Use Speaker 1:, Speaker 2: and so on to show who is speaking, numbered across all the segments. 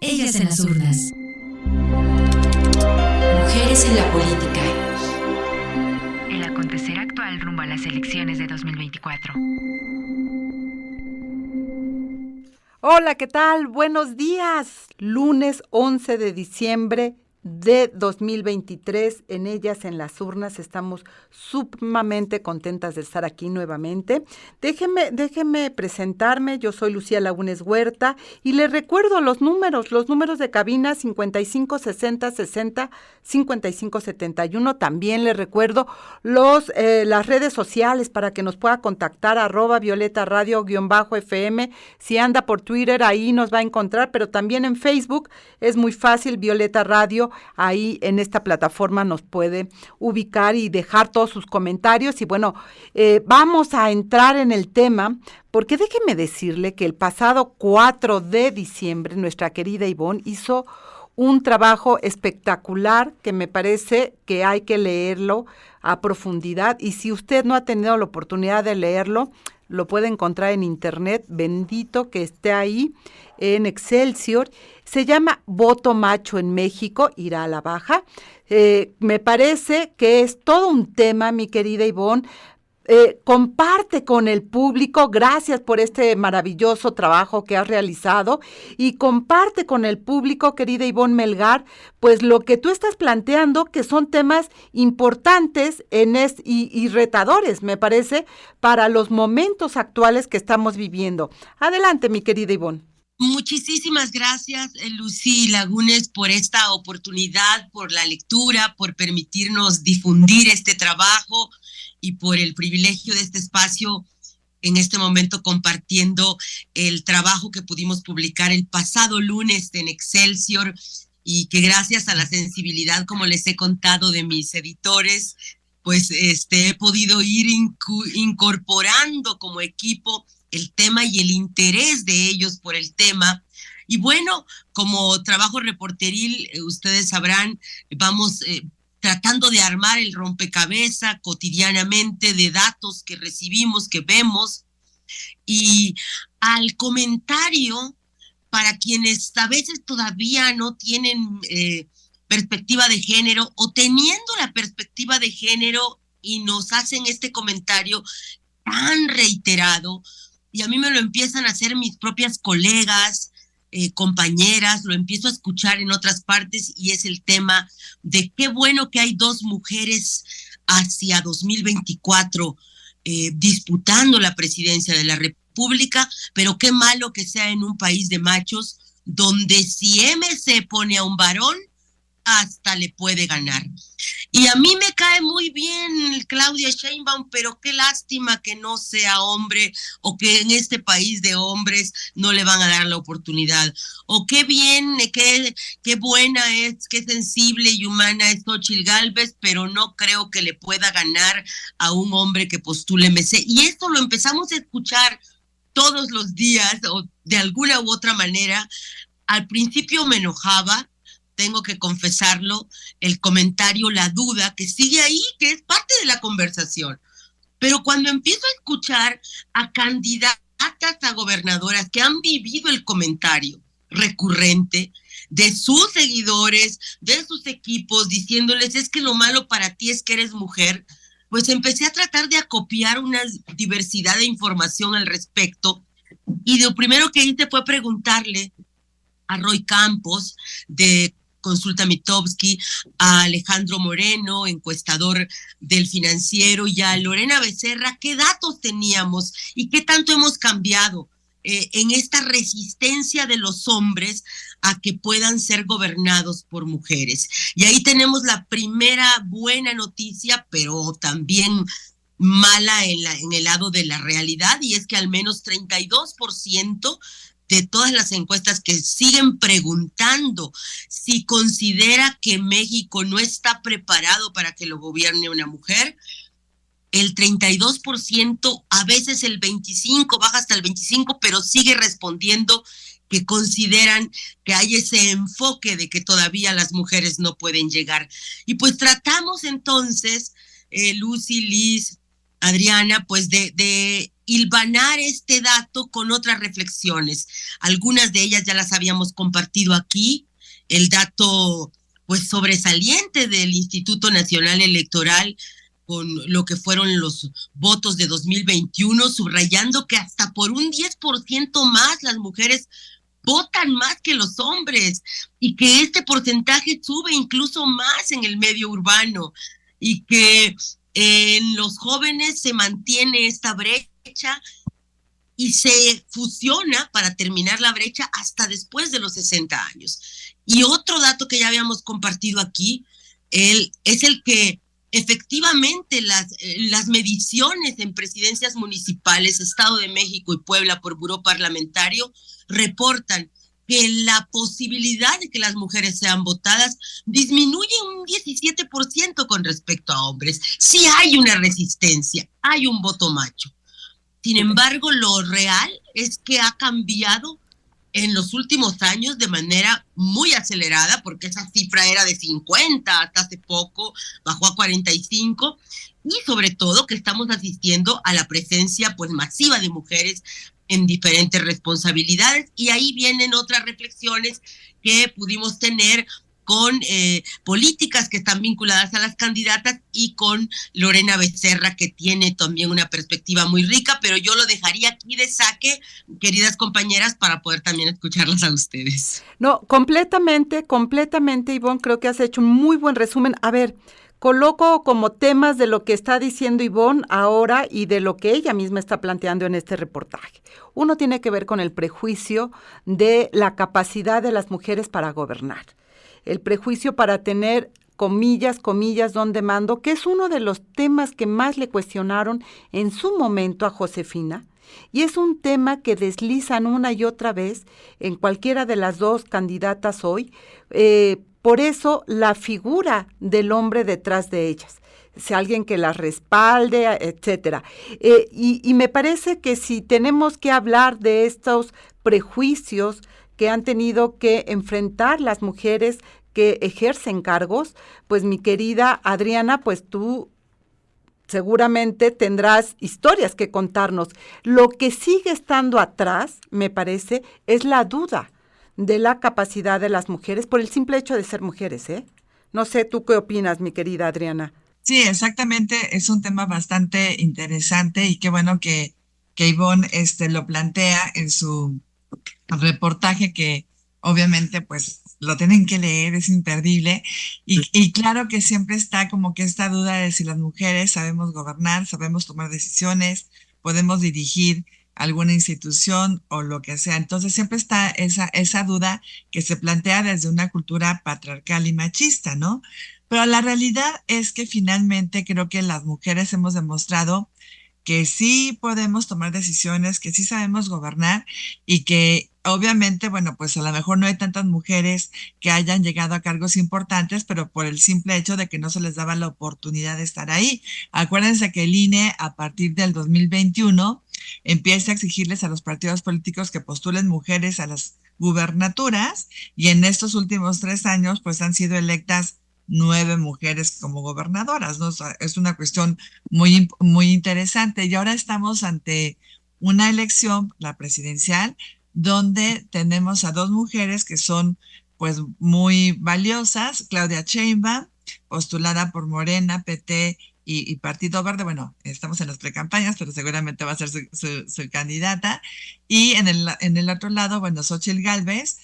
Speaker 1: Ellas en las urnas. Mujeres en la política.
Speaker 2: El acontecer actual rumbo a las elecciones de 2024.
Speaker 3: Hola, ¿qué tal? Buenos días. Lunes 11 de diciembre de 2023, en Ellas en las urnas. Estamos sumamente contentas de estar aquí nuevamente. Déjeme presentarme. Yo soy Lucía Lagunes Huerta y les recuerdo los números de cabina 55 60 60 55 71. También les recuerdo las redes sociales para que nos pueda contactar, @Violeta Radio_FM. Si anda por Twitter, ahí nos va a encontrar, pero también en Facebook es muy fácil, Violeta Radio. Ahí en esta plataforma nos puede ubicar y dejar todos sus comentarios. Y bueno, vamos a entrar en el tema, porque déjeme decirle que el pasado 4 de diciembre nuestra querida Ivonne hizo un trabajo espectacular que me parece que hay que leerlo a profundidad. Y si usted no ha tenido la oportunidad de leerlo, lo puede encontrar en internet, bendito que esté ahí, en Excelsior. Se llama Voto Macho en México, irá a la baja. Me parece que es todo un tema, mi querida Ivonne. Comparte con el público, gracias por este maravilloso trabajo que has realizado, y comparte con el público, querida Ivonne Melgar, pues lo que tú estás planteando, que son temas importantes y retadores, me parece, para los momentos actuales que estamos viviendo. Adelante, mi querida Ivonne.
Speaker 4: Muchísimas gracias, Lucy Lagunes, por esta oportunidad, por la lectura, por permitirnos difundir este trabajo y por el privilegio de este espacio en este momento compartiendo el trabajo que pudimos publicar el pasado lunes en Excelsior, y que gracias a la sensibilidad, como les he contado, de mis editores, pues he podido ir incorporando como equipo el tema y el interés de ellos por el tema. Y bueno, como trabajo reporteril, ustedes sabrán, vamos tratando de armar el rompecabezas cotidianamente de datos que recibimos, que vemos, y al comentario, para quienes a veces todavía no tienen perspectiva de género, o teniendo la perspectiva de género y nos hacen este comentario tan reiterado, y a mí me lo empiezan a hacer mis propias colegas, compañeras, lo empiezo a escuchar en otras partes, y es el tema de qué bueno que hay dos mujeres hacia 2024 disputando la presidencia de la República, pero qué malo que sea en un país de machos, donde si MC pone a un varón, hasta le puede ganar. Y a mí me cae muy bien Claudia Sheinbaum, pero qué lástima que no sea hombre, o que en este país de hombres no le van a dar la oportunidad. O qué bien, qué buena es, qué sensible y humana es Xóchitl Gálvez, pero no creo que le pueda ganar a un hombre que postule MC. Y esto lo empezamos a escuchar todos los días, o de alguna u otra manera. Al principio me enojaba, tengo que confesarlo, el comentario, la duda, que sigue ahí, que es parte de la conversación. Pero cuando empiezo a escuchar a candidatas a gobernadoras que han vivido el comentario recurrente de sus seguidores, de sus equipos, diciéndoles es que lo malo para ti es que eres mujer, pues empecé a tratar de acopiar una diversidad de información al respecto, y lo primero que hice fue preguntarle a Roy Campos, de Consulta Mitofsky, a Alejandro Moreno, encuestador del Financiero, y a Lorena Becerra, qué datos teníamos y qué tanto hemos cambiado en esta resistencia de los hombres a que puedan ser gobernados por mujeres. Y ahí tenemos la primera buena noticia, pero también mala en el lado de la realidad, y es que al menos 32% de todas las encuestas que siguen preguntando si considera que México no está preparado para que lo gobierne una mujer, el 32%, a veces el 25%, baja hasta el 25%, pero sigue respondiendo que consideran que hay ese enfoque de que todavía las mujeres no pueden llegar. Y pues tratamos entonces, Lucy, Liz, Adriana, pues de hilvanar este dato con otras reflexiones. Algunas de ellas ya las habíamos compartido aquí. El dato, pues, sobresaliente del Instituto Nacional Electoral con lo que fueron los votos de 2021, subrayando que hasta por un 10% más las mujeres votan más que los hombres y que este porcentaje sube incluso más en el medio urbano y que en los jóvenes se mantiene esta brecha y se fusiona para terminar la brecha hasta después de los 60 años. Y otro dato que ya habíamos compartido aquí es el que efectivamente las mediciones en presidencias municipales, Estado de México y Puebla por Buró Parlamentario reportan que la posibilidad de que las mujeres sean votadas disminuye un 17% con respecto a hombres. Sí hay una resistencia, hay un voto macho. Sin embargo, lo real es que ha cambiado en los últimos años de manera muy acelerada, porque esa cifra era de 50 hasta hace poco, bajó a 45, y sobre todo que estamos asistiendo a la presencia pues masiva de mujeres en diferentes responsabilidades, y ahí vienen otras reflexiones que pudimos tener con políticas que están vinculadas a las candidatas y con Lorena Becerra, que tiene también una perspectiva muy rica, pero yo lo dejaría aquí de saque, queridas compañeras, para poder también escucharlas a ustedes.
Speaker 3: No, completamente, Ivonne, creo que has hecho un muy buen resumen. A ver, coloco como temas de lo que está diciendo Ivonne ahora y de lo que ella misma está planteando en este reportaje. Uno tiene que ver con el prejuicio de la capacidad de las mujeres para gobernar. El prejuicio para tener, comillas, donde mando, que es uno de los temas que más le cuestionaron en su momento a Josefina, y es un tema que deslizan una y otra vez en cualquiera de las dos candidatas hoy, por eso la figura del hombre detrás de ellas, si alguien que las respalde, etcétera. Y me parece que si tenemos que hablar de estos prejuicios que han tenido que enfrentar las mujeres que ejercen cargos, pues mi querida Adriana, pues tú seguramente tendrás historias que contarnos. Lo que sigue estando atrás, me parece, es la duda de la capacidad de las mujeres por el simple hecho de ser mujeres, ¿eh? No sé, ¿tú qué opinas, mi querida Adriana?
Speaker 5: Sí, exactamente, es un tema bastante interesante y qué bueno que Ivonne lo plantea en su reportaje, que obviamente pues lo tienen que leer, es imperdible, y claro que siempre está como que esta duda de si las mujeres sabemos gobernar, sabemos tomar decisiones, podemos dirigir alguna institución o lo que sea. Entonces siempre está esa duda que se plantea desde una cultura patriarcal y machista, ¿no? Pero la realidad es que finalmente creo que las mujeres hemos demostrado que sí podemos tomar decisiones, que sí sabemos gobernar y que obviamente, bueno, pues a lo mejor no hay tantas mujeres que hayan llegado a cargos importantes, pero por el simple hecho de que no se les daba la oportunidad de estar ahí. Acuérdense que el INE a partir del 2021 empieza a exigirles a los partidos políticos que postulen mujeres a las gubernaturas, y en estos últimos 3 años pues han sido electas 9 mujeres como gobernadoras, ¿no? O sea, es una cuestión muy, muy interesante. Y ahora estamos ante una elección, la presidencial, donde tenemos a 2 mujeres que son pues muy valiosas. Claudia Sheinbaum, postulada por Morena, PT y Partido Verde. Bueno, estamos en las precampañas, pero seguramente va a ser su candidata. Y en el otro lado, bueno, Xóchitl Gálvez,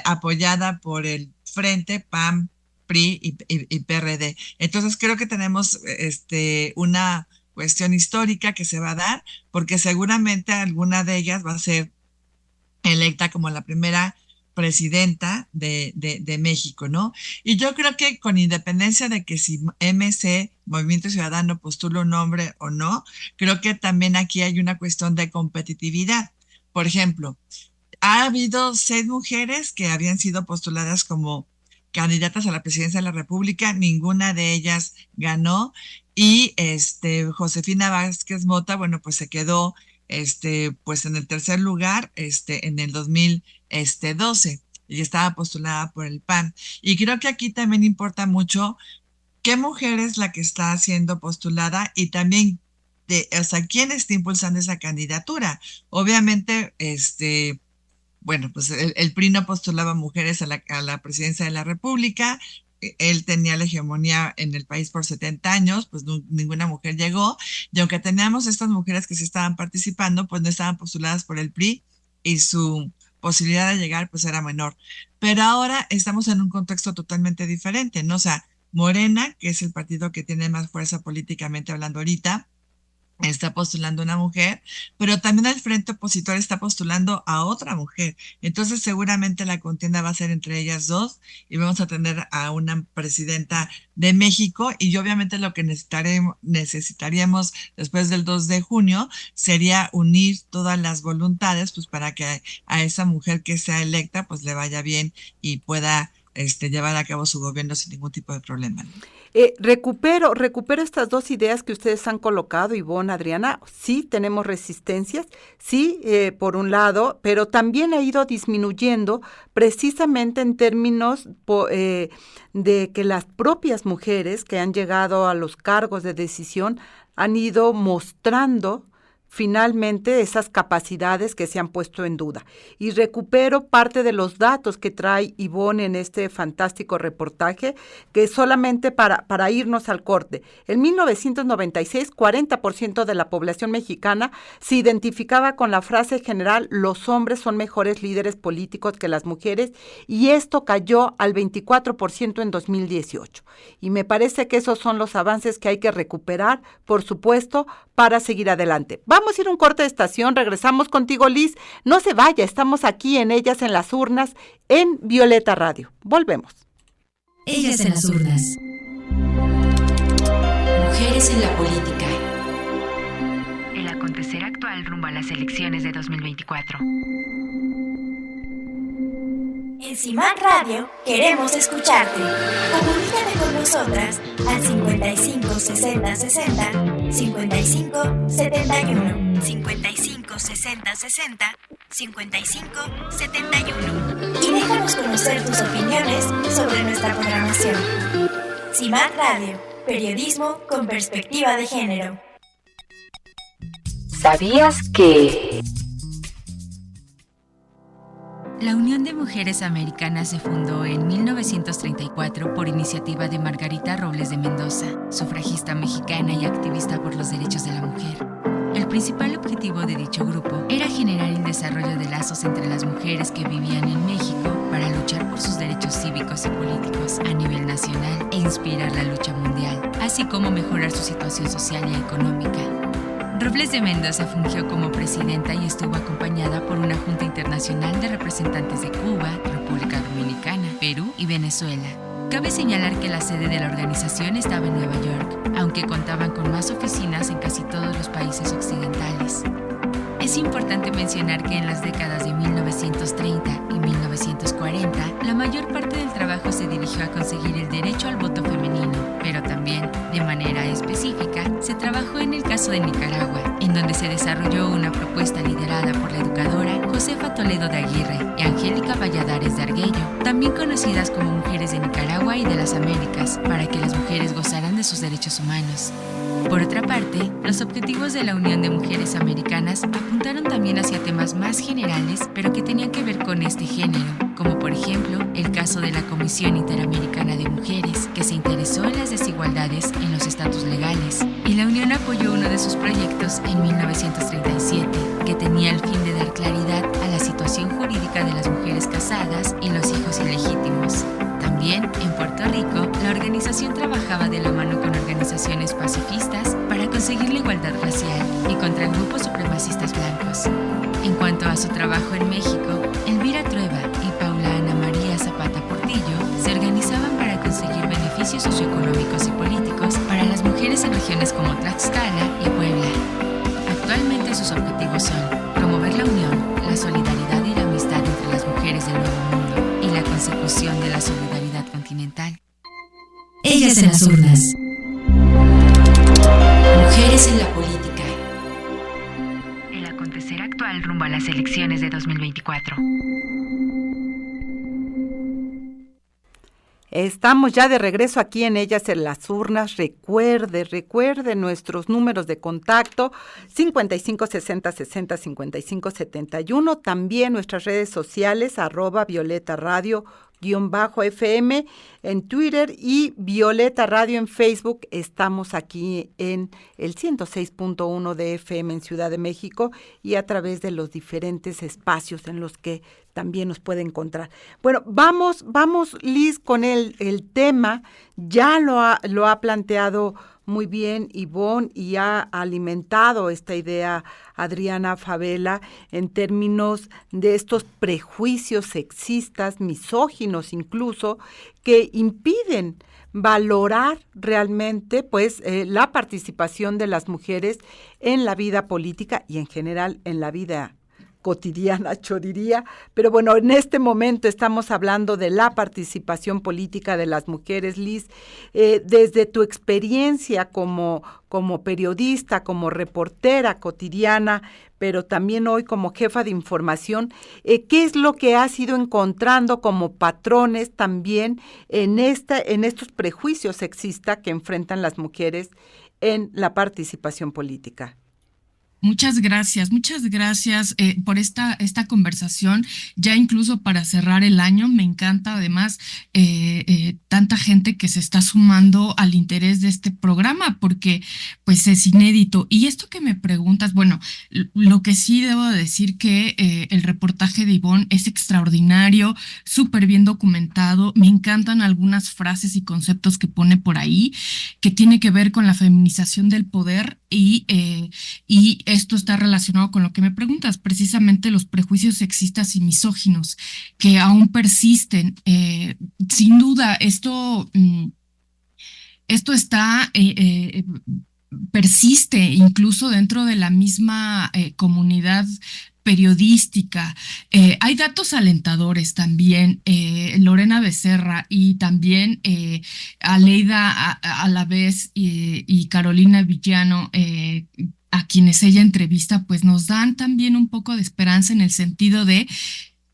Speaker 5: apoyada por el Frente, PAN, PRI y PRD. Entonces creo que tenemos una cuestión histórica que se va a dar, porque seguramente alguna de ellas va a ser electa como la primera presidenta de México, ¿no? Y yo creo que con independencia de que si MC, Movimiento Ciudadano, postula un hombre o no, creo que también aquí hay una cuestión de competitividad. Por ejemplo, ha habido 6 mujeres que habían sido postuladas como candidatas a la presidencia de la República, ninguna de ellas ganó, y Josefina Vázquez Mota, bueno, pues se quedó pues en el tercer lugar en el 2012, y estaba postulada por el PAN. Y creo que aquí también importa mucho qué mujer es la que está siendo postulada y también o sea, quién está impulsando esa candidatura. Obviamente, bueno, pues el PRI no postulaba mujeres a la presidencia de la República. Él tenía la hegemonía en el país por 70 años, pues ninguna mujer llegó, y aunque teníamos estas mujeres que sí estaban participando, pues no estaban postuladas por el PRI y su posibilidad de llegar pues era menor. Pero ahora estamos en un contexto totalmente diferente, ¿no? O sea, Morena, que es el partido que tiene más fuerza políticamente hablando ahorita, está postulando una mujer, pero también el frente opositor está postulando a otra mujer. Entonces seguramente la contienda va a ser entre ellas dos y vamos a tener a una presidenta de México, y obviamente lo que necesitaríamos después del 2 de junio sería unir todas las voluntades pues para que a esa mujer que sea electa pues le vaya bien y pueda llevar a cabo su gobierno sin ningún tipo de problema, ¿no?
Speaker 3: Recupero estas dos ideas que ustedes han colocado, Ivonne, Adriana. Sí, tenemos resistencias, sí, por un lado, pero también ha ido disminuyendo precisamente en términos de que las propias mujeres que han llegado a los cargos de decisión han ido mostrando finalmente esas capacidades que se han puesto en duda. Y recupero parte de los datos que trae Ivonne en este fantástico reportaje, que solamente para irnos al corte. En 1996, 40% de la población mexicana se identificaba con la frase general: los hombres son mejores líderes políticos que las mujeres, y esto cayó al 24% en 2018. Y me parece que esos son los avances que hay que recuperar, por supuesto, para seguir adelante. Vamos a ir a un corte de estación, regresamos contigo, Liz. No se vaya, estamos aquí en Ellas en las Urnas, en Violeta Radio. Volvemos.
Speaker 1: Ellas en las urnas. Mujeres en la política.
Speaker 2: El acontecer actual rumbo a las elecciones de 2024.
Speaker 6: En CIMAC Radio queremos escucharte. Comunícate con nosotras al 55 60 60 55 71, 55 60 60 55 71, y déjanos conocer tus opiniones sobre nuestra programación. CIMAC Radio, periodismo con perspectiva de género.
Speaker 7: ¿Sabías que...?
Speaker 2: La Unión de Mujeres Americanas se fundó en 1934 por iniciativa de Margarita Robles de Mendoza, sufragista mexicana y activista por los derechos de la mujer. El principal objetivo de dicho grupo era generar el desarrollo de lazos entre las mujeres que vivían en México para luchar por sus derechos cívicos y políticos a nivel nacional e inspirar la lucha mundial, así como mejorar su situación social y económica. Robles de Mendoza fungió como presidenta y estuvo acompañada por una junta internacional de representantes de Cuba, República Dominicana, Perú y Venezuela. Cabe señalar que la sede de la organización estaba en Nueva York, aunque contaban con más oficinas en casi todos los países occidentales. Es importante mencionar que en las décadas de 1930 y 1940, la mayor parte del trabajo se dirigió a conseguir el derecho al voto femenino, pero también, de manera específica, se trabajó en el caso de Nicaragua, en donde se desarrolló una propuesta liderada por la educadora Josefa Toledo de Aguirre y Angélica Valladares de Arguello, también conocidas como Mujeres de Nicaragua y de las Américas, para que las mujeres gozaran de sus derechos humanos. Por otra parte, los objetivos de la Unión de Mujeres Americanas apuntaron también hacia temas más generales, pero que tenían que ver con este género, como por ejemplo el caso de la Comisión Interamericana de Mujeres, que se interesó en las desigualdades en los estatus legales, y la Unión apoyó uno de sus proyectos en 1937, que tenía el fin de dar claridad a la situación jurídica de las mujeres casadas y los hijos ilegítimos. También, en Puerto Rico, la organización trabajaba de la mano con organizaciones pacifistas para conseguir la igualdad racial y contra grupos supremacistas blancos. En cuanto a su trabajo en México, Elvira Trueba y Paula Ana María Zapata Portillo se organizaban para conseguir beneficios socioeconómicos y políticos para las mujeres en regiones como Tlaxcala y Puebla. Actualmente sus objetivos son promover la unión, la solidaridad y la amistad entre las mujeres del Nuevo Mundo y la consecución de la solidaridad continental.
Speaker 1: Ellas en las urnas. Mujeres en la política.
Speaker 2: El acontecer actual rumbo a las elecciones de 2024.
Speaker 3: Estamos ya de regreso aquí en Ellas en las Urnas. Recuerde nuestros números de contacto 55 60 60 55 71. También nuestras redes sociales @Violeta Radio _FM en Twitter y Violeta Radio en Facebook. Estamos aquí en el 106.1 de FM en Ciudad de México y a través de los diferentes espacios en los que también nos puede encontrar. Bueno, vamos Liz, con el tema. Ya lo ha planteado muy bien Ivonne y ha alimentado esta idea Adriana Favela en términos de estos prejuicios sexistas, misóginos incluso, que impiden valorar realmente pues la participación de las mujeres en la vida política y en general en la vida cotidiana, yo diría, pero bueno, en este momento estamos hablando de la participación política de las mujeres. Liz, desde tu experiencia como periodista, como reportera cotidiana, pero también hoy como jefa de información, ¿qué es lo que has ido encontrando como patrones también en estos prejuicios sexistas que enfrentan las mujeres en la participación política?
Speaker 7: Muchas gracias por esta conversación. Ya incluso para cerrar el año, me encanta además tanta gente que se está sumando al interés de este programa, porque pues es inédito. Y esto que me preguntas, bueno, lo que sí debo decir que el reportaje de Ivonne es extraordinario, súper bien documentado. Me encantan algunas frases y conceptos que pone por ahí, que tiene que ver con la feminización del poder y esto está relacionado con lo que me preguntas, precisamente los prejuicios sexistas y misóginos que aún persisten. Sin duda, esto está persiste incluso dentro de la misma comunidad periodística. Hay datos alentadores también. Lorena Becerra y también Aleida Alavés y Carolina Villano, a quienes ella entrevista, pues nos dan también un poco de esperanza en el sentido de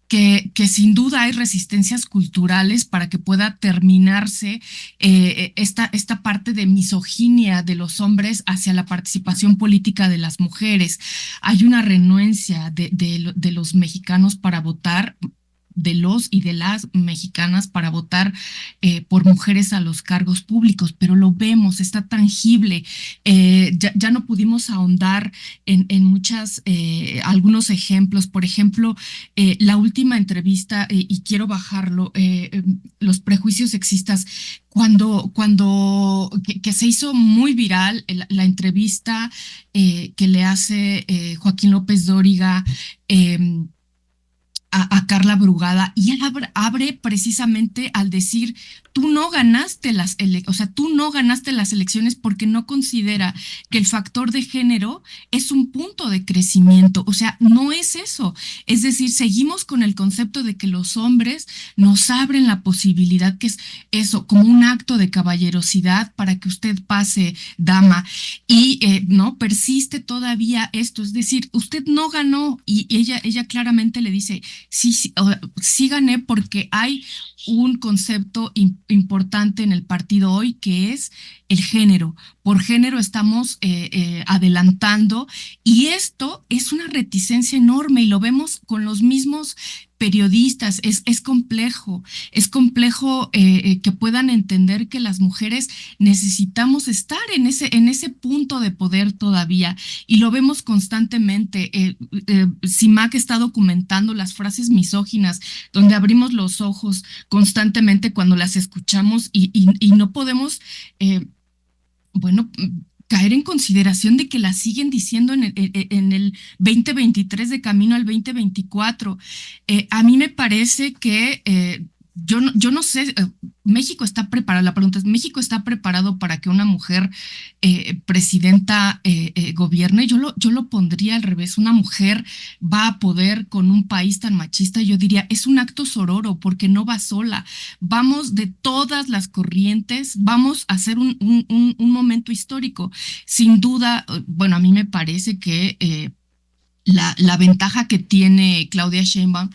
Speaker 7: que sin duda hay resistencias culturales para que pueda terminarse esta parte de misoginia de los hombres hacia la participación política de las mujeres. Hay una renuencia de los mexicanos para votar, de los y de las mexicanas para votar por mujeres a los cargos públicos, pero lo vemos, está tangible. Ya no pudimos ahondar en algunos ejemplos. Por ejemplo, la última entrevista, y quiero bajarlo, los prejuicios sexistas, que se hizo muy viral la entrevista que le hace Joaquín López Dóriga a Carla Brugada, y él abre precisamente al decir: tú no ganaste las elecciones porque no considera que el factor de género es un punto de crecimiento. O sea, no es eso. Es decir, seguimos con el concepto de que los hombres nos abren la posibilidad, que es eso, como un acto de caballerosidad para que usted pase, dama, y no persiste todavía esto. Es decir, usted no ganó, y ella claramente le dice: sí gané, porque hay un concepto importante en el partido hoy, que es el género. Por género estamos adelantando, y esto es una reticencia enorme, y lo vemos con los mismos periodistas. Es complejo que puedan entender que las mujeres necesitamos estar en ese punto de poder todavía, y lo vemos constantemente. CIMAC está documentando las frases misóginas, donde abrimos los ojos constantemente cuando las escuchamos, y no podemos caer en consideración de que la siguen diciendo en el 2023 de camino al 2024. A mí me parece que yo no sé, México está preparado, la pregunta es: ¿México está preparado para que una mujer presidenta gobierne? Yo lo pondría al revés. Una mujer va a poder con un país tan machista. Yo diría, es un acto sororo, porque no va sola. Vamos de todas las corrientes, vamos a hacer un momento histórico. Sin duda, bueno, a mí me parece que la ventaja que tiene Claudia Sheinbaum,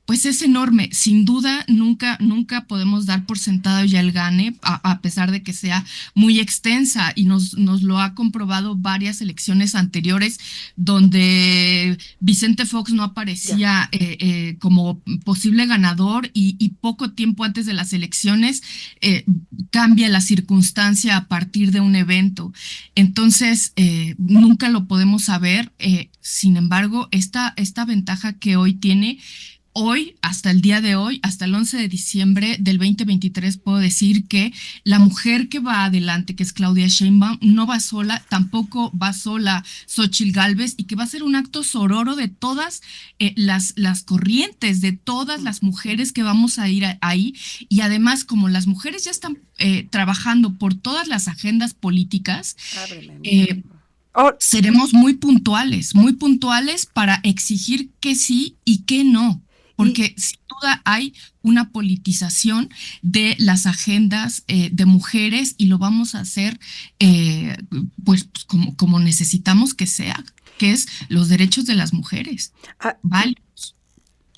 Speaker 7: pues es enorme. Sin duda, nunca podemos dar por sentado ya el gane, a pesar de que sea muy extensa, y nos lo ha comprobado varias elecciones anteriores donde Vicente Fox no aparecía como posible ganador, y poco tiempo antes de las elecciones cambia la circunstancia a partir de un evento. Entonces, nunca lo podemos saber. Sin embargo, esta ventaja que hoy tiene, hoy, hasta el día de hoy, hasta el 11 de diciembre del 2023, puedo decir que la mujer que va adelante, que es Claudia Sheinbaum, no va sola, tampoco va sola Xóchitl Gálvez, y que va a ser un acto sororo de todas las corrientes, de todas las mujeres que vamos a ir ahí. Y además, como las mujeres ya están trabajando por todas las agendas políticas, seremos muy puntuales para exigir que sí y que no. Porque sin duda hay una politización de las agendas de mujeres, y lo vamos a hacer pues como necesitamos que sea, que es los derechos de las mujeres. Válidos.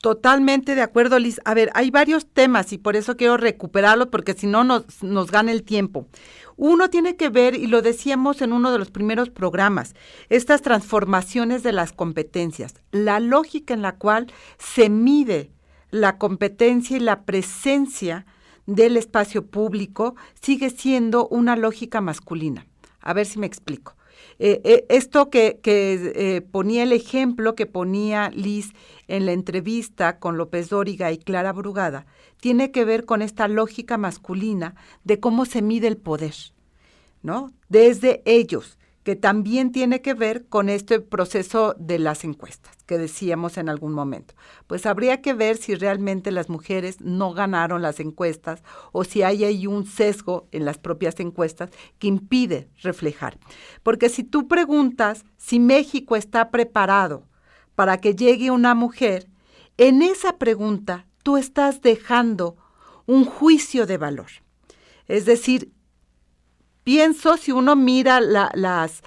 Speaker 3: Totalmente de acuerdo, Liz. A ver, hay varios temas y por eso quiero recuperarlos, porque si no nos gana el tiempo. Uno tiene que ver, y lo decíamos en uno de los primeros programas, estas transformaciones de las competencias, la lógica en la cual se mide la competencia y la presencia del espacio público sigue siendo una lógica masculina. A ver si me explico. Esto que ponía el ejemplo que ponía Liz en la entrevista con López Dóriga y Clara Brugada, tiene que ver con esta lógica masculina de cómo se mide el poder, ¿no? Desde ellos, que también tiene que ver con este proceso de las encuestas que decíamos en algún momento. Pues habría que ver si realmente las mujeres no ganaron las encuestas o si hay ahí un sesgo en las propias encuestas que impide reflejar. Porque si tú preguntas si México está preparado para que llegue una mujer, en esa pregunta tú estás dejando un juicio de valor. Es decir, pienso, si uno mira las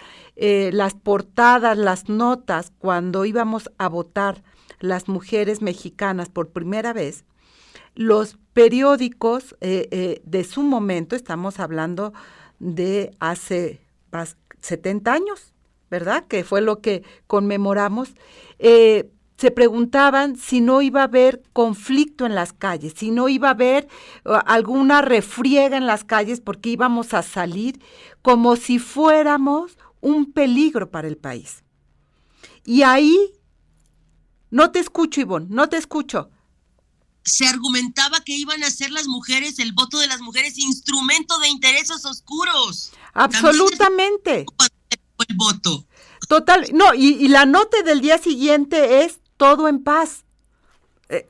Speaker 3: portadas, las notas, cuando íbamos a votar las mujeres mexicanas por primera vez, los periódicos de su momento, estamos hablando de hace 70 años, ¿verdad? Que fue lo que conmemoramos, se preguntaban si no iba a haber conflicto en las calles, si no iba a haber alguna refriega en las calles, porque íbamos a salir como si fuéramos un peligro para el país. Y ahí, no te escucho, Ivonne, no te escucho.
Speaker 4: Se argumentaba que iban a ser las mujeres, el voto de las mujeres, instrumento de intereses oscuros.
Speaker 3: Absolutamente.
Speaker 4: El voto.
Speaker 3: Total, no, y la nota del día siguiente es todo en paz.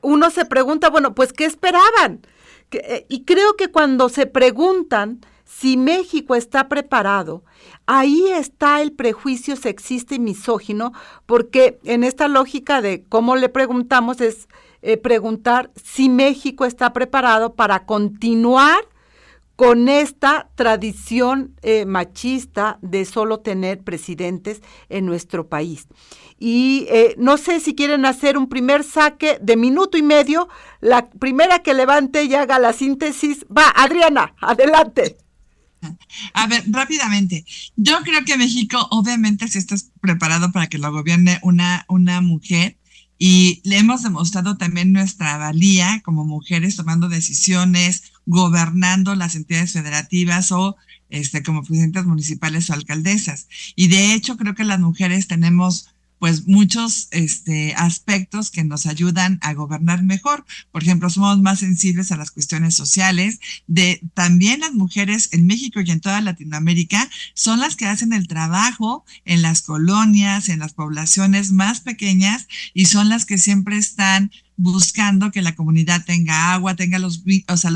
Speaker 3: Uno se pregunta, bueno, pues, ¿qué esperaban? Y creo que cuando se preguntan si México está preparado, ahí está el prejuicio sexista y misógino, porque en esta lógica de cómo le preguntamos es preguntar si México está preparado para continuar con esta tradición machista de solo tener presidentes en nuestro país. Y no sé si quieren hacer un primer saque de minuto y medio. La primera que levante y haga la síntesis. Va, Adriana, adelante.
Speaker 5: A ver, rápidamente. Yo creo que México, obviamente, sí está preparado para que lo gobierne una mujer. Y le hemos demostrado también nuestra valía como mujeres tomando decisiones, gobernando las entidades federativas o como presidentas municipales o alcaldesas. Y de hecho creo que las mujeres tenemos pues muchos aspectos que nos ayudan a gobernar mejor. Por ejemplo, somos más sensibles a las cuestiones sociales. También las mujeres en México y en toda Latinoamérica son las que hacen el trabajo en las colonias, en las poblaciones más pequeñas, y son las que siempre están buscando que la comunidad tenga agua, tenga los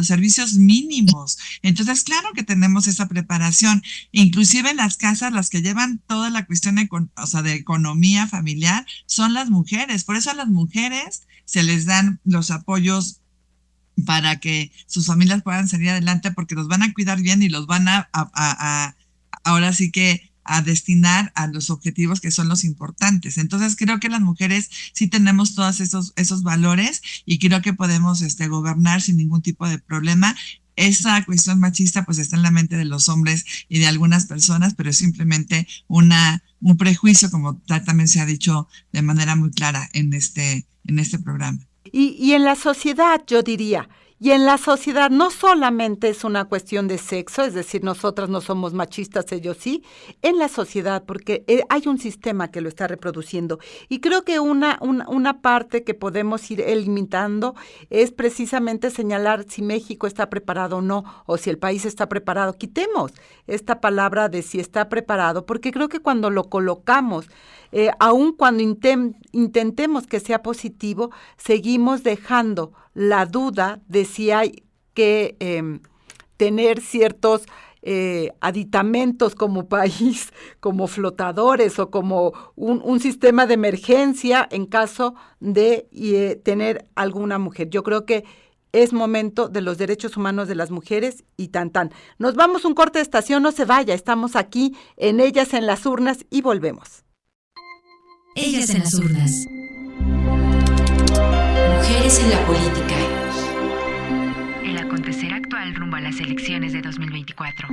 Speaker 5: servicios mínimos. Entonces, claro que tenemos esa preparación. Inclusive en las casas, las que llevan toda la cuestión de economía familiar son las mujeres. Por eso a las mujeres se les dan los apoyos para que sus familias puedan salir adelante, porque los van a cuidar bien y los van a ahora sí que a destinar a los objetivos que son los importantes. Entonces creo que las mujeres sí tenemos todos esos valores y creo que podemos gobernar sin ningún tipo de problema. Esa cuestión machista pues está en la mente de los hombres y de algunas personas, pero es simplemente un prejuicio, como también se ha dicho de manera muy clara en este programa.
Speaker 3: Y en la sociedad, yo diría, y en la sociedad no solamente es una cuestión de sexo, es decir, nosotras no somos machistas, ellos sí, en la sociedad, porque hay un sistema que lo está reproduciendo. Y creo que una parte que podemos ir eliminando es precisamente señalar si México está preparado o no, o si el país está preparado. Quitemos esta palabra de si está preparado, porque creo que cuando lo colocamos, aun cuando intentemos que sea positivo, seguimos dejando la duda de si hay que tener ciertos aditamentos como país, como flotadores o como un sistema de emergencia en caso de tener alguna mujer. Yo creo que es momento de los derechos humanos de las mujeres y tan. Nos vamos un corte de estación, no se vaya, estamos aquí en Ellas en las Urnas y volvemos.
Speaker 1: Ellas en las urnas. Mujeres en la política.
Speaker 2: El acontecer actual rumbo a las elecciones de 2024.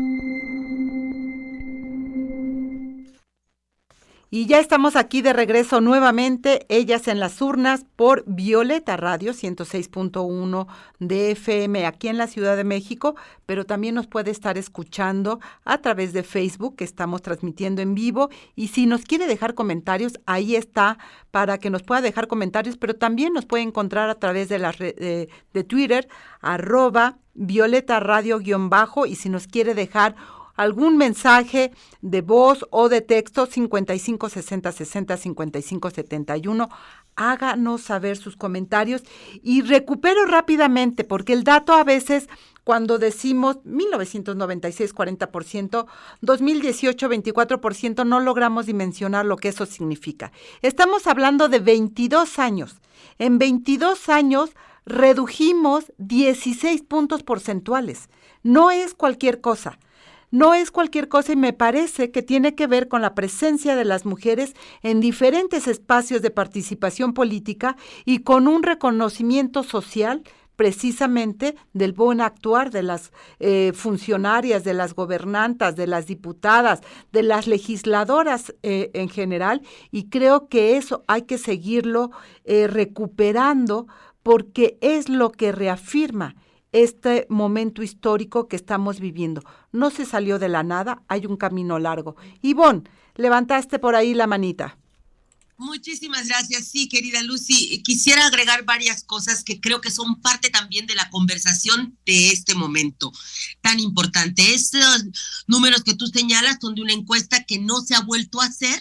Speaker 3: Y ya estamos aquí de regreso nuevamente, Ellas en las Urnas, por Violeta Radio 106.1 de FM aquí en la Ciudad de México, pero también nos puede estar escuchando a través de Facebook, que estamos transmitiendo en vivo, y si nos quiere dejar comentarios, ahí está para que nos pueda dejar comentarios, pero también nos puede encontrar a través de de Twitter, @Violeta Radio _ y si nos quiere dejar algún mensaje de voz o de texto, 55 60 60 55 71, háganos saber sus comentarios y recupero rápidamente, porque el dato a veces cuando decimos 1996 40%, 2018 24%, no logramos dimensionar lo que eso significa. Estamos hablando de 22 años. En 22 años redujimos 16 puntos porcentuales. No es cualquier cosa. No es cualquier cosa y me parece que tiene que ver con la presencia de las mujeres en diferentes espacios de participación política y con un reconocimiento social precisamente del buen actuar de las funcionarias, de las gobernantas, de las diputadas, de las legisladoras en general, y creo que eso hay que seguirlo recuperando porque es lo que reafirma este momento histórico que estamos viviendo. No se salió de la nada, hay un camino largo. Ivonne, levantaste por ahí la manita.
Speaker 4: Muchísimas gracias. Sí, querida Lucy, quisiera agregar varias cosas que creo que son parte también de la conversación de este momento tan importante. Estos números que tú señalas son de una encuesta que no se ha vuelto a hacer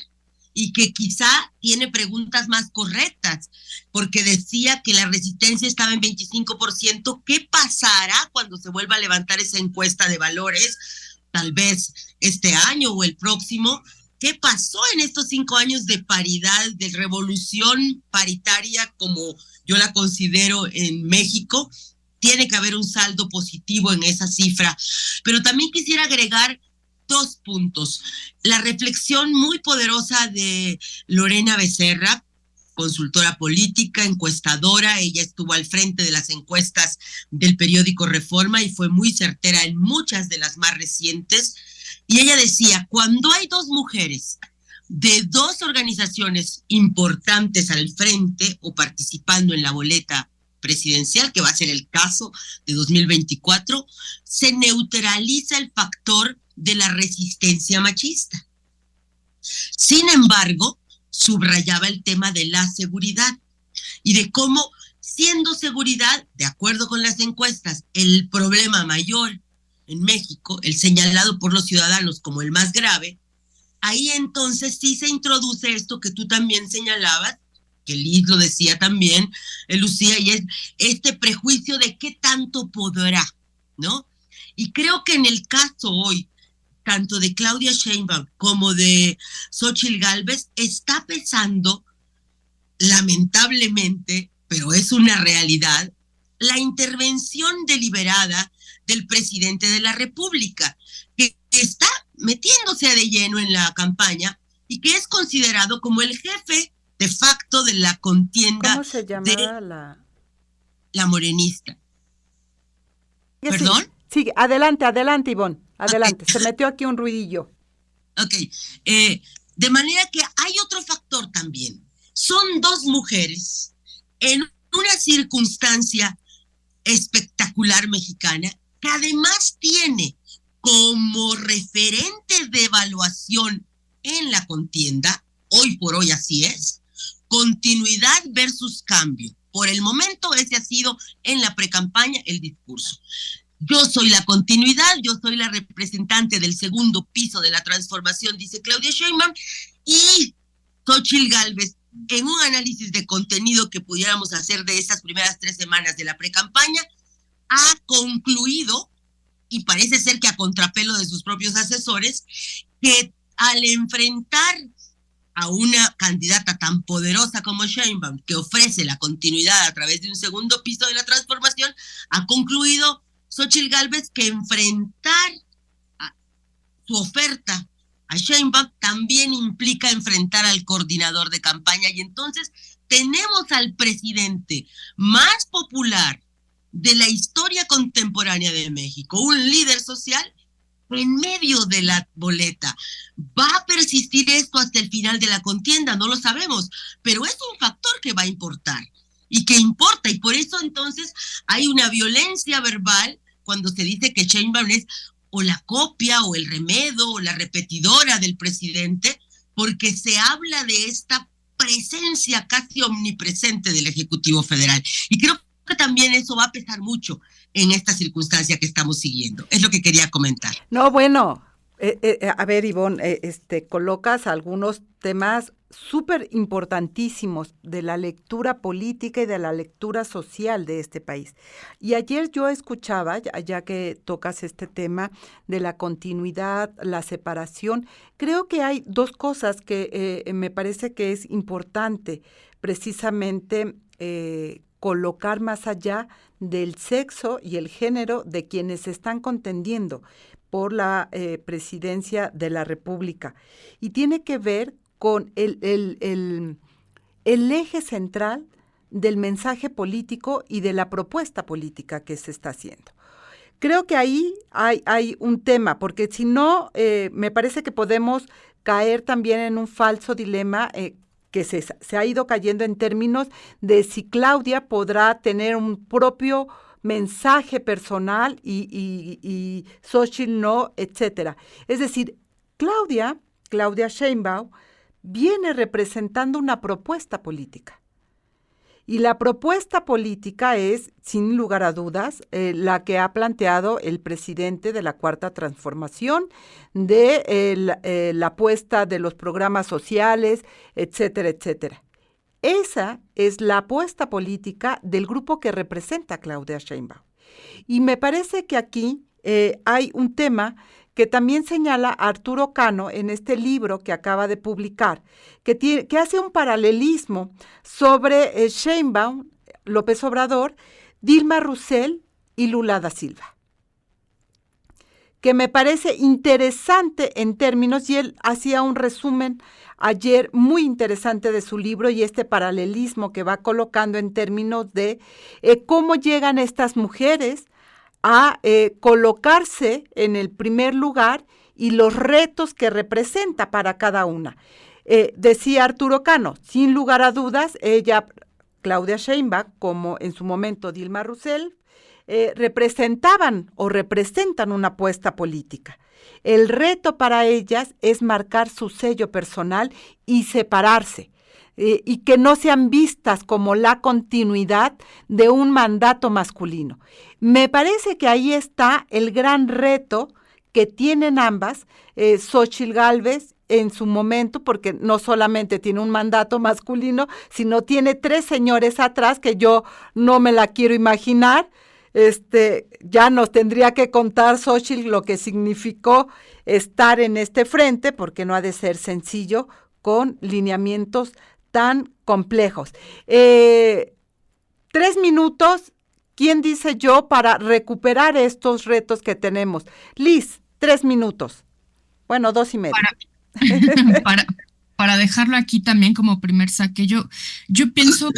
Speaker 4: y que quizá tiene preguntas más correctas, porque decía que la resistencia estaba en 25%. ¿Qué pasará cuando se vuelva a levantar esa encuesta de valores? Tal vez este año o el próximo. ¿Qué pasó en estos 5 años de paridad, de revolución paritaria, como yo la considero en México? Tiene que haber un saldo positivo en esa cifra. Pero también quisiera agregar 2 puntos. La reflexión muy poderosa de Lorena Becerra, consultora política, encuestadora. Ella estuvo al frente de las encuestas del periódico Reforma y fue muy certera en muchas de las más recientes. Y ella decía, cuando hay 2 mujeres de 2 organizaciones importantes al frente o participando en la boleta presidencial, que va a ser el caso de 2024, se neutraliza el factor de la resistencia machista. Sin embargo, subrayaba el tema de la seguridad y de cómo, siendo seguridad, de acuerdo con las encuestas, el problema mayor en México, el señalado por los ciudadanos como el más grave, ahí entonces sí se introduce esto que tú también señalabas, que Liz lo decía también, Lucía, y es este prejuicio de qué tanto podrá, ¿no? Y creo que en el caso hoy, tanto de Claudia Sheinbaum como de Xóchitl Gálvez, está pesando, lamentablemente, pero es una realidad, la intervención deliberada del presidente de la República, que está metiéndose de lleno en la campaña y que es considerado como el jefe de facto de la contienda.
Speaker 3: ¿Cómo se llamaba
Speaker 4: la morenista? ¿Perdón?
Speaker 3: Sí, adelante, Ivonne, adelante. Okay. Se metió aquí un ruidillo.
Speaker 4: Ok, de manera que hay otro factor también. Son dos mujeres en una circunstancia espectacular mexicana que además tiene como referente de evaluación en la contienda, hoy por hoy así es, continuidad versus cambio. Por el momento ese ha sido en la precampaña el discurso. Yo soy la continuidad, yo soy la representante del segundo piso de la transformación, dice Claudia Sheinbaum, y Xóchitl Gálvez, en un análisis de contenido que pudiéramos hacer de esas primeras 3 semanas de la precampaña, ha concluido, y parece ser que a contrapelo de sus propios asesores, que al enfrentar a una candidata tan poderosa como Sheinbaum, que ofrece la continuidad a través de un segundo piso de la transformación, ha concluido Xóchitl Gálvez que enfrentar su oferta a Sheinbaum también implica enfrentar al coordinador de campaña, y entonces tenemos al presidente más popular de la historia contemporánea de México, un líder social en medio de la boleta. ¿Va a persistir esto hasta el final de la contienda? No lo sabemos, pero es un factor que va a importar y que importa, y por eso entonces hay una violencia verbal cuando se dice que Sheinbaum es o la copia o el remedo o la repetidora del presidente, porque se habla de esta presencia casi omnipresente del Ejecutivo Federal, y creo que también eso va a pesar mucho en esta circunstancia que estamos siguiendo. Es lo que quería comentar.
Speaker 3: No, bueno, a ver, Ivonne, colocas algunos temas súper importantísimos de la lectura política y de la lectura social de este país. Y ayer yo escuchaba, ya que tocas este tema de la continuidad, la separación, creo que hay dos cosas que me parece que es importante precisamente colocar más allá del sexo y el género de quienes están contendiendo por la presidencia de la República. Y tiene que ver con el eje central del mensaje político y de la propuesta política que se está haciendo. Creo que ahí hay un tema, porque si no, me parece que podemos caer también en un falso dilema que se ha ido cayendo en términos de si Claudia podrá tener un propio mensaje personal y Xóchitl no, etcétera. Es decir, Claudia Sheinbaum viene representando una propuesta política. Y la propuesta política es, sin lugar a dudas, la que ha planteado el presidente de la Cuarta Transformación, de la apuesta de los programas sociales, etcétera, etcétera. Esa es la apuesta política del grupo que representa a Claudia Sheinbaum. Y me parece que aquí hay un tema que también señala Arturo Cano en este libro que acaba de publicar, que hace un paralelismo sobre Sheinbaum, López Obrador, Dilma Rousseff y Lula da Silva, que me parece interesante en términos, y él hacía un resumen ayer muy interesante de su libro y este paralelismo que va colocando en términos de cómo llegan estas mujeres a colocarse en el primer lugar y los retos que representa para cada una. Decía Arturo Cano, sin lugar a dudas, ella, Claudia Sheinbaum, como en su momento Dilma Rousseff, representaban o representan una apuesta política. El reto para ellas es marcar su sello personal y separarse, y que no sean vistas como la continuidad de un mandato masculino. Me parece que ahí está el gran reto que tienen ambas, Xóchitl Gálvez en su momento, porque no solamente tiene un mandato masculino, sino tiene 3 señores atrás que yo no me la quiero imaginar. Ya nos tendría que contar Xóchitl lo que significó estar en este frente, porque no ha de ser sencillo con lineamientos tan complejos. 3 minutos, ¿quién dice yo para recuperar estos retos que tenemos? Liz, 3 minutos. Bueno, 2:30.
Speaker 7: Para, para dejarlo aquí también como primer saque, yo pienso,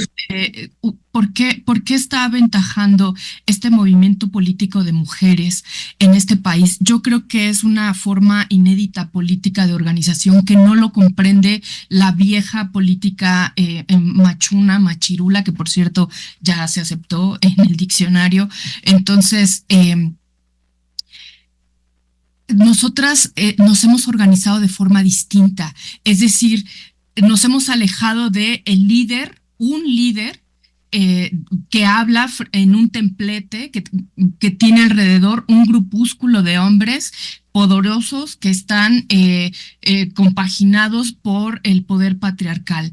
Speaker 7: ¿por qué está aventajando este movimiento político de mujeres en este país? Yo creo que es una forma inédita política de organización que no lo comprende la vieja política machuna, machirula, que por cierto ya se aceptó en el diccionario. Entonces, nosotras nos hemos organizado de forma distinta, es decir, nos hemos alejado de un líder que habla en un templete que tiene alrededor un grupúsculo de hombres poderosos que están compaginados por el poder patriarcal.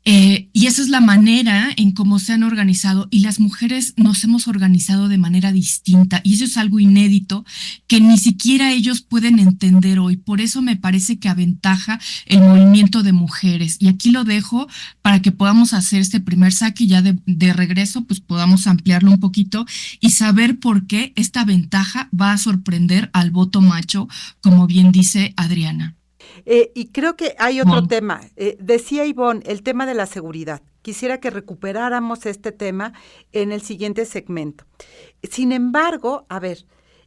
Speaker 7: Y esa es la manera en cómo se han organizado, y las mujeres nos hemos organizado de manera distinta, y eso es algo inédito que ni siquiera ellos pueden entender hoy. Por eso me parece que aventaja el movimiento de mujeres, y aquí lo dejo para que podamos hacer este primer saque y ya de regreso pues podamos ampliarlo un poquito y saber por qué esta ventaja va a sorprender al voto macho, como bien dice Adriana.
Speaker 3: Y creo que hay otro tema. Decía Ivonne, el tema de la seguridad. Quisiera que recuperáramos este tema en el siguiente segmento. Sin embargo, a ver,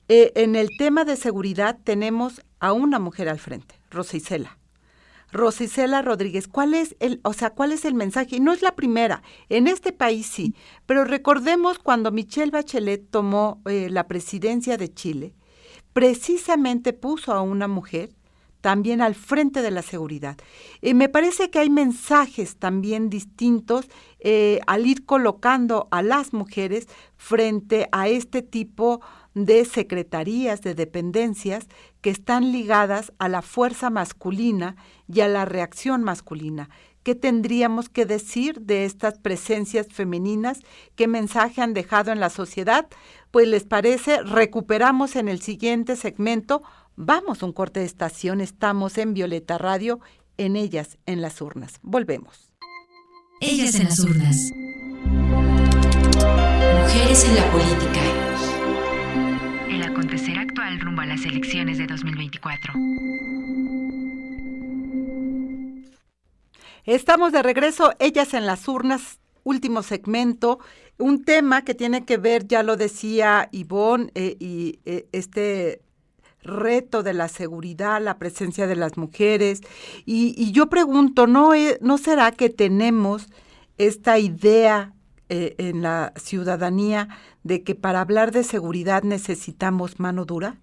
Speaker 3: en el tema de seguridad tenemos a una mujer al frente, Rosa Isela Rodríguez. ¿Cuál es el mensaje? Y no es la primera, en este país sí, pero recordemos cuando Michelle Bachelet tomó la presidencia de Chile, precisamente puso a una mujer también al frente de la seguridad. Me parece que hay mensajes también distintos al ir colocando a las mujeres frente a este tipo de secretarías, de dependencias que están ligadas a la fuerza masculina y a la reacción masculina. ¿Qué tendríamos que decir de estas presencias femeninas? ¿Qué mensaje han dejado en la sociedad? Pues, ¿les parece? Recuperamos en el siguiente segmento. Vamos a un corte de estación, estamos en Violeta Radio, en Ellas en las Urnas. Volvemos.
Speaker 1: Ellas en las Urnas. Mujeres en la política.
Speaker 2: El acontecer actual rumbo a las elecciones de 2024.
Speaker 3: Estamos de regreso, Ellas en las Urnas, último segmento, un tema que tiene que ver, ya lo decía Ivonne, este reto de la seguridad, la presencia de las mujeres, y yo pregunto, ¿no será que tenemos esta idea en la ciudadanía de que para hablar de seguridad necesitamos mano dura?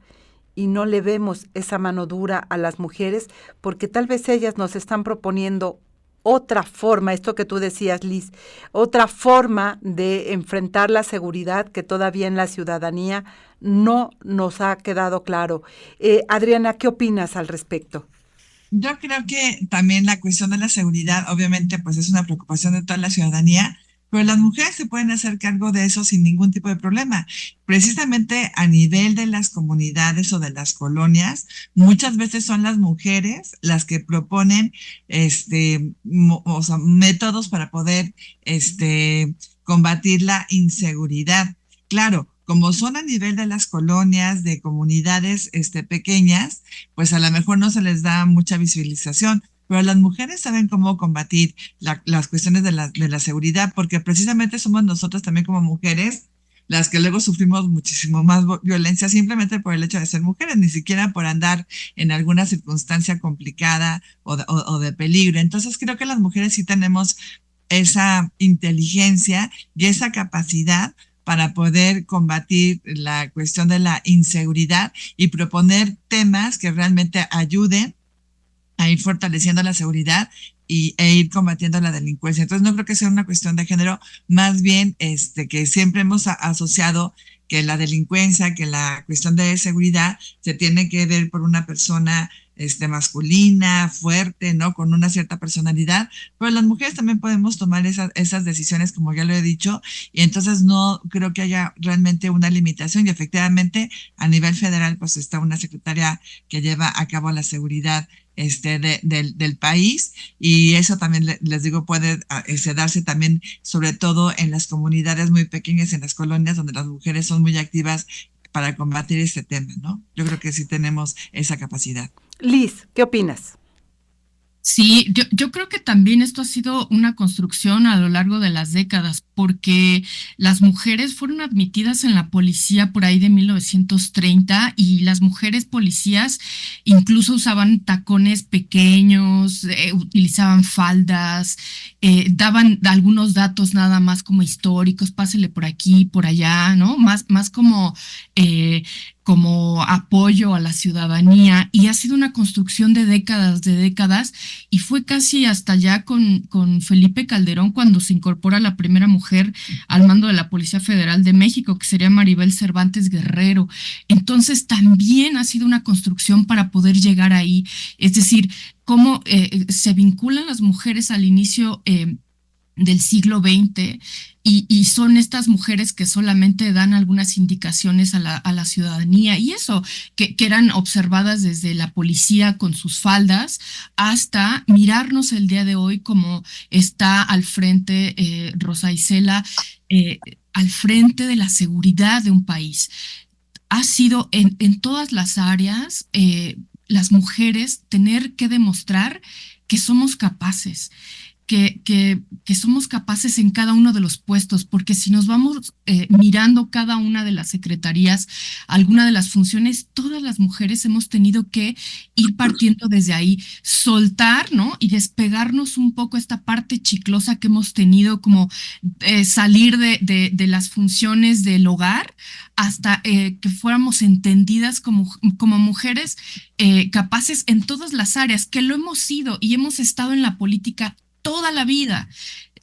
Speaker 3: Y no le vemos esa mano dura a las mujeres, porque tal vez ellas nos están proponiendo otra forma, esto que tú decías, Liz, otra forma de enfrentar la seguridad que todavía en la ciudadanía no nos ha quedado claro. Adriana, ¿qué opinas al respecto?
Speaker 5: Yo creo que también la cuestión de la seguridad, obviamente, pues es una preocupación de toda la ciudadanía, pero las mujeres se pueden hacer cargo de eso sin ningún tipo de problema. Precisamente a nivel de las comunidades o de las colonias, muchas veces son las mujeres las que proponen métodos para poder combatir la inseguridad. Claro, como son a nivel de las colonias, de comunidades pequeñas, pues a lo mejor no se les da mucha visibilización, pero las mujeres saben cómo combatir las cuestiones de la seguridad, porque precisamente somos nosotros también como mujeres las que luego sufrimos muchísimo más violencia simplemente por el hecho de ser mujeres, ni siquiera por andar en alguna circunstancia complicada o de peligro. Entonces creo que las mujeres sí tenemos esa inteligencia y esa capacidad para poder combatir la cuestión de la inseguridad y proponer temas que realmente ayuden a ir fortaleciendo la seguridad e ir combatiendo la delincuencia. Entonces no creo que sea una cuestión de género, más bien que siempre hemos asociado que la delincuencia, que la cuestión de seguridad se tiene que ver por una persona masculina, fuerte, ¿no? Con una cierta personalidad, pero las mujeres también podemos tomar esas decisiones, como ya lo he dicho, y entonces no creo que haya realmente una limitación, y efectivamente a nivel federal pues está una secretaria que lleva a cabo la seguridad del país, y eso también les digo puede darse también sobre todo en las comunidades muy pequeñas, en las colonias donde las mujeres son muy activas para combatir este tema, ¿no? Yo creo que sí tenemos esa capacidad.
Speaker 3: Liz, ¿qué opinas?
Speaker 7: Sí, yo creo que también esto ha sido una construcción a lo largo de las décadas, porque las mujeres fueron admitidas en la policía por ahí de 1930 y las mujeres policías incluso usaban tacones pequeños, utilizaban faldas, daban algunos datos nada más como históricos, pásele por aquí, por allá, ¿no? Más como apoyo a la ciudadanía, y ha sido una construcción de décadas, y fue casi hasta ya con Felipe Calderón cuando se incorpora la primera mujer al mando de la Policía Federal de México, que sería Maribel Cervantes Guerrero. Entonces también ha sido una construcción para poder llegar ahí, es decir, cómo se vinculan las mujeres al inicio del siglo XX, y son estas mujeres que solamente dan algunas indicaciones a la ciudadanía, y eso, que eran observadas desde la policía con sus faldas hasta mirarnos el día de hoy como está al frente Rosa Isela, al frente de la seguridad de un país. Ha sido en todas las áreas, las mujeres tener que demostrar que somos capaces. Que somos capaces en cada uno de los puestos, porque si nos vamos mirando cada una de las secretarías, alguna de las funciones, todas las mujeres hemos tenido que ir partiendo desde ahí, soltar, ¿no? Y despegarnos un poco esta parte chiclosa que hemos tenido, como salir de las funciones del hogar hasta que fuéramos entendidas como mujeres capaces en todas las áreas, que lo hemos sido y hemos estado en la política toda la vida.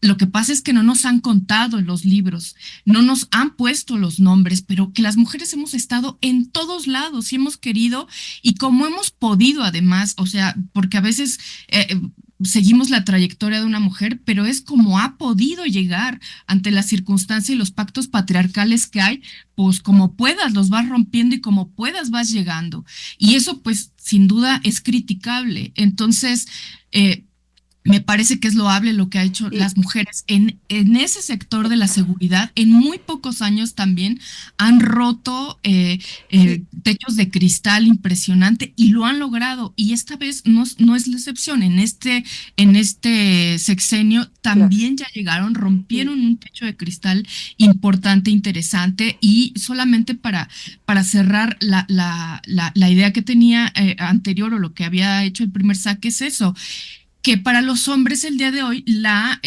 Speaker 7: Lo que pasa es que no nos han contado en los libros, no nos han puesto los nombres, pero que las mujeres hemos estado en todos lados y hemos querido, y como hemos podido además, o sea, porque a veces seguimos la trayectoria de una mujer, pero es como ha podido llegar ante la circunstancia y los pactos patriarcales que hay, pues como puedas los vas rompiendo y como puedas vas llegando. Y eso pues sin duda es criticable. Entonces, me parece que es loable lo que ha hecho las mujeres en ese sector de la seguridad. En muy pocos años también han roto techos de cristal impresionante y lo han logrado. Y esta vez no es la excepción. En este sexenio también ya llegaron, rompieron un techo de cristal importante, interesante. Y solamente para cerrar la idea que tenía anterior, o lo que había hecho el primer saque, es eso, que para los hombres el día de hoy la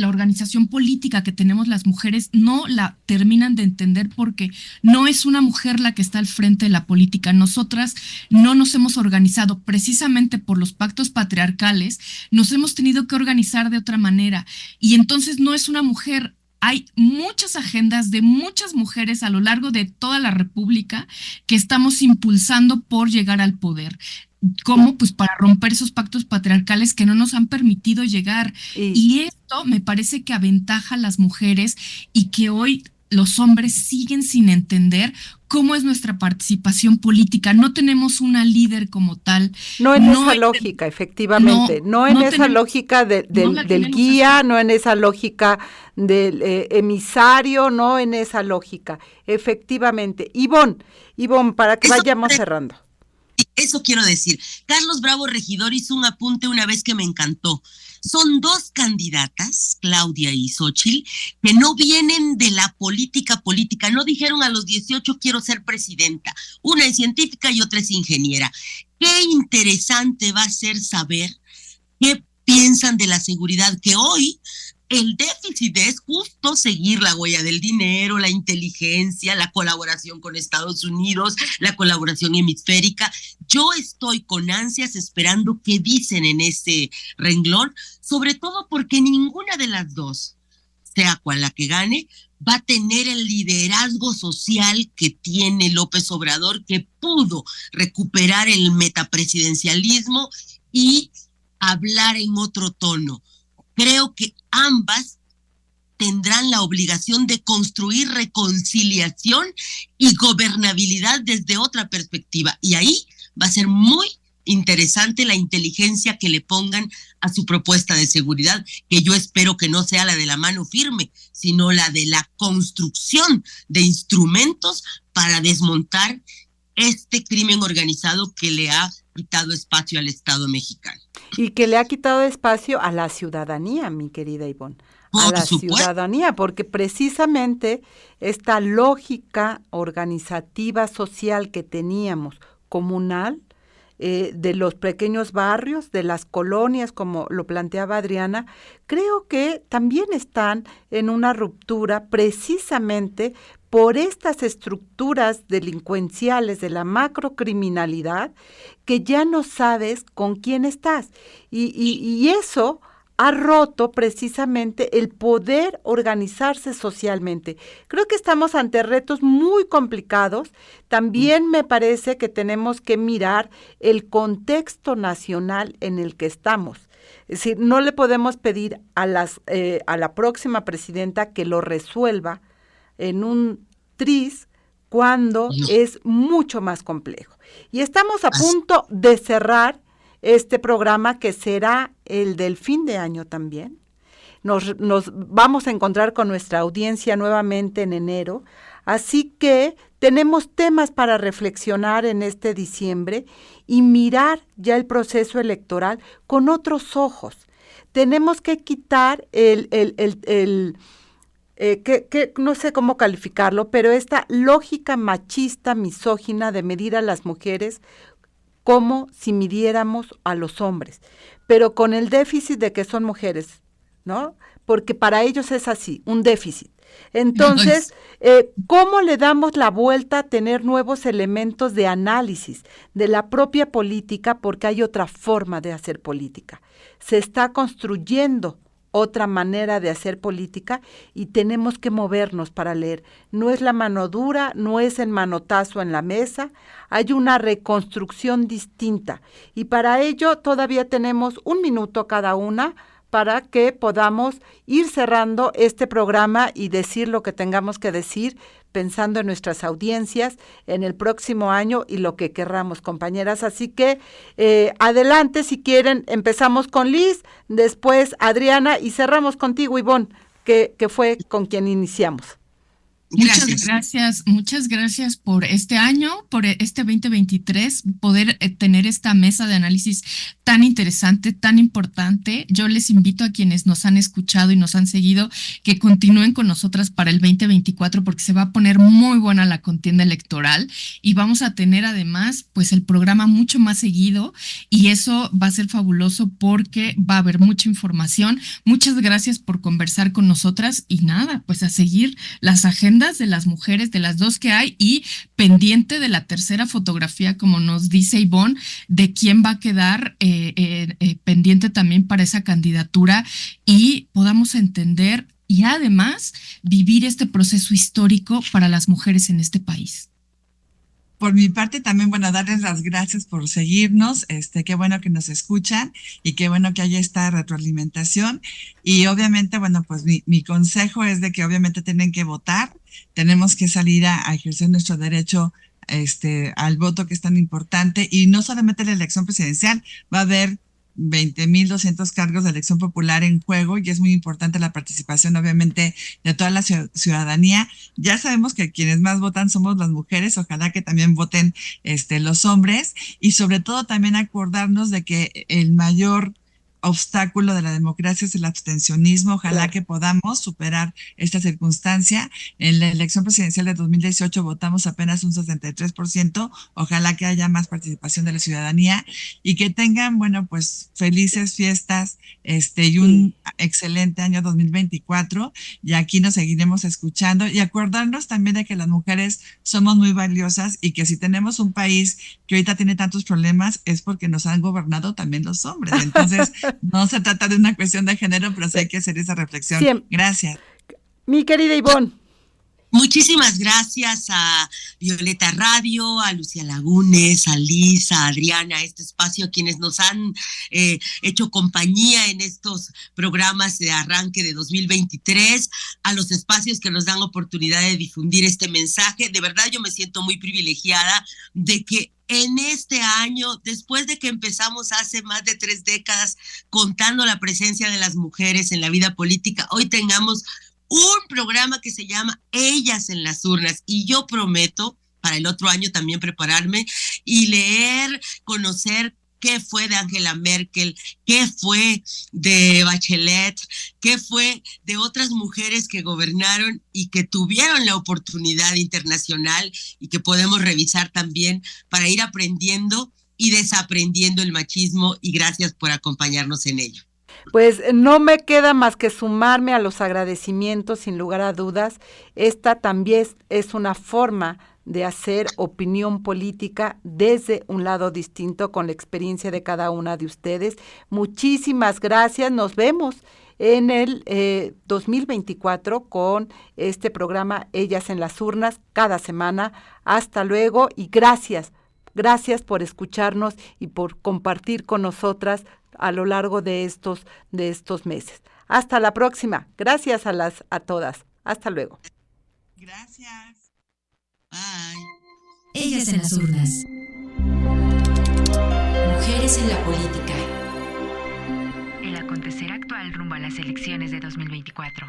Speaker 7: organización política que tenemos las mujeres no la terminan de entender, porque no es una mujer la que está al frente de la política. Nosotras no nos hemos organizado precisamente por los pactos patriarcales, nos hemos tenido que organizar de otra manera, y entonces no es una mujer. Hay muchas agendas de muchas mujeres a lo largo de toda la República que estamos impulsando por llegar al poder. ¿Cómo? Pues para romper esos pactos patriarcales que no nos han permitido llegar. Y esto me parece que aventaja a las mujeres, y que hoy los hombres siguen sin entender cómo es nuestra participación política. No tenemos una líder como tal.
Speaker 3: No en esa lógica, efectivamente. No en esa lógica del guía, no en esa lógica del emisario, no en esa lógica. Efectivamente. Ivonne, para que vayamos cerrando.
Speaker 4: Eso quiero decir. Carlos Bravo Regidor hizo un apunte una vez que me encantó. Son dos candidatas, Claudia y Xóchitl, que no vienen de la política. No dijeron a los 18 quiero ser presidenta. Una es científica y otra es ingeniera. Qué interesante va a ser saber qué piensan de la seguridad, que hoy el déficit es justo seguir la huella del dinero, la inteligencia, la colaboración con Estados Unidos, la colaboración hemisférica. Yo estoy con ansias esperando qué dicen en ese renglón, sobre todo porque ninguna de las dos, sea cual la que gane, va a tener el liderazgo social que tiene López Obrador, que pudo recuperar el metapresidencialismo y hablar en otro tono. Creo que ambas tendrán la obligación de construir reconciliación y gobernabilidad desde otra perspectiva. Y ahí va a ser muy interesante la inteligencia que le pongan a su propuesta de seguridad, que yo espero que no sea la de la mano firme, sino la de la construcción de instrumentos para desmontar este crimen organizado que le ha quitado espacio al Estado mexicano.
Speaker 3: Y que le ha quitado espacio a la ciudadanía, mi querida Ivonne. A la ciudadanía, porque precisamente esta lógica organizativa social que teníamos, comunal, de los pequeños barrios, de las colonias, como lo planteaba Adriana, creo que también están en una ruptura precisamente por estas estructuras delincuenciales de la macrocriminalidad, que ya no sabes con quién estás. Y eso ha roto precisamente el poder organizarse socialmente. Creo que estamos ante retos muy complicados. También me parece que tenemos que mirar el contexto nacional en el que estamos. Es decir, no le podemos pedir a la próxima presidenta que lo resuelva en un tris cuando es mucho más complejo. Y estamos a punto de cerrar este programa, que será el del fin de año también. Nos vamos a encontrar con nuestra audiencia nuevamente en enero, así que tenemos temas para reflexionar en este diciembre y mirar ya el proceso electoral con otros ojos. Tenemos que quitar no sé cómo calificarlo, pero esta lógica machista, misógina de medir a las mujeres como si midiéramos a los hombres, pero con el déficit de que son mujeres, ¿no? Porque para ellos es así, un déficit. Entonces, ¿cómo le damos la vuelta a tener nuevos elementos de análisis de la propia política? Porque hay otra forma de hacer política. Se está construyendo otra manera de hacer política y tenemos que movernos para leer. No es la mano dura, no es el manotazo en la mesa, hay una reconstrucción distinta. Y para ello todavía tenemos 1 minuto cada una para que podamos ir cerrando este programa y decir lo que tengamos que decir, pensando en nuestras audiencias, en el próximo año y lo que querramos, compañeras. Así que adelante, si quieren, empezamos con Liz, después Adriana y cerramos contigo, Ivonne, que fue con quien iniciamos.
Speaker 7: Muchas gracias por este año, por este 2023, poder tener esta mesa de análisis tan interesante, tan importante. Yo les invito a quienes nos han escuchado y nos han seguido que continúen con nosotras para el 2024, porque se va a poner muy buena la contienda electoral y vamos a tener además pues el programa mucho más seguido, y eso va a ser fabuloso porque va a haber mucha información. Muchas gracias por conversar con nosotras y nada, pues a seguir las agendas de las mujeres, de las dos que hay, y pendiente de la tercera fotografía, como nos dice Ivonne, de quién va a quedar pendiente también para esa candidatura, y podamos entender y además vivir este proceso histórico para las mujeres en este país.
Speaker 5: Por mi parte también, bueno, darles las gracias por seguirnos, qué bueno que nos escuchan y qué bueno que haya esta retroalimentación. Y obviamente, bueno, pues mi consejo es de que obviamente tienen que votar, tenemos que salir a ejercer nuestro derecho al voto, que es tan importante, y no solamente la elección presidencial, va a haber 20,200 cargos de elección popular en juego, y es muy importante la participación, obviamente, de toda la ciudadanía. Ya sabemos que quienes más votan somos las mujeres, ojalá que también voten los hombres, y sobre todo también acordarnos de que el mayor obstáculo de la democracia es el abstencionismo. Ojalá que podamos superar esta circunstancia. En la elección presidencial de 2018 votamos apenas un 63%. Ojalá que haya más participación de la ciudadanía y que tengan, bueno, pues felices fiestas y un excelente año 2024. Y aquí nos seguiremos escuchando y acordarnos también de que las mujeres somos muy valiosas y que si tenemos un país que ahorita tiene tantos problemas es porque nos han gobernado también los hombres. Entonces, no se trata de una cuestión de género, pero sí hay que hacer esa reflexión. Sí. Gracias.
Speaker 3: Mi querida Ivonne.
Speaker 4: Muchísimas gracias a Violeta Radio, a Lucía Lagunes, a Liz, a Adriana, a este espacio, a quienes nos han hecho compañía en estos programas de arranque de 2023, a los espacios que nos dan oportunidad de difundir este mensaje. De verdad yo me siento muy privilegiada de que en este año, después de que empezamos hace más de 3 décadas contando la presencia de las mujeres en la vida política, hoy tengamos un programa que se llama Ellas en las Urnas. Y yo prometo para el otro año también prepararme y leer, conocer qué fue de Angela Merkel, qué fue de Bachelet, qué fue de otras mujeres que gobernaron y que tuvieron la oportunidad internacional y que podemos revisar también para ir aprendiendo y desaprendiendo el machismo, y gracias por acompañarnos en ello.
Speaker 3: Pues no me queda más que sumarme a los agradecimientos, sin lugar a dudas. Esta también es una forma de hacer opinión política desde un lado distinto con la experiencia de cada una de ustedes. Muchísimas gracias. Nos vemos en el 2024 con este programa Ellas en las Urnas cada semana. Hasta luego y gracias. Gracias por escucharnos y por compartir con nosotras a lo largo de estos meses. Hasta la próxima. Gracias a todas. Hasta luego.
Speaker 5: Gracias.
Speaker 4: Bye.
Speaker 1: Ellas en las urnas. Mujeres en la política.
Speaker 2: El acontecer actual rumbo a las elecciones de 2024.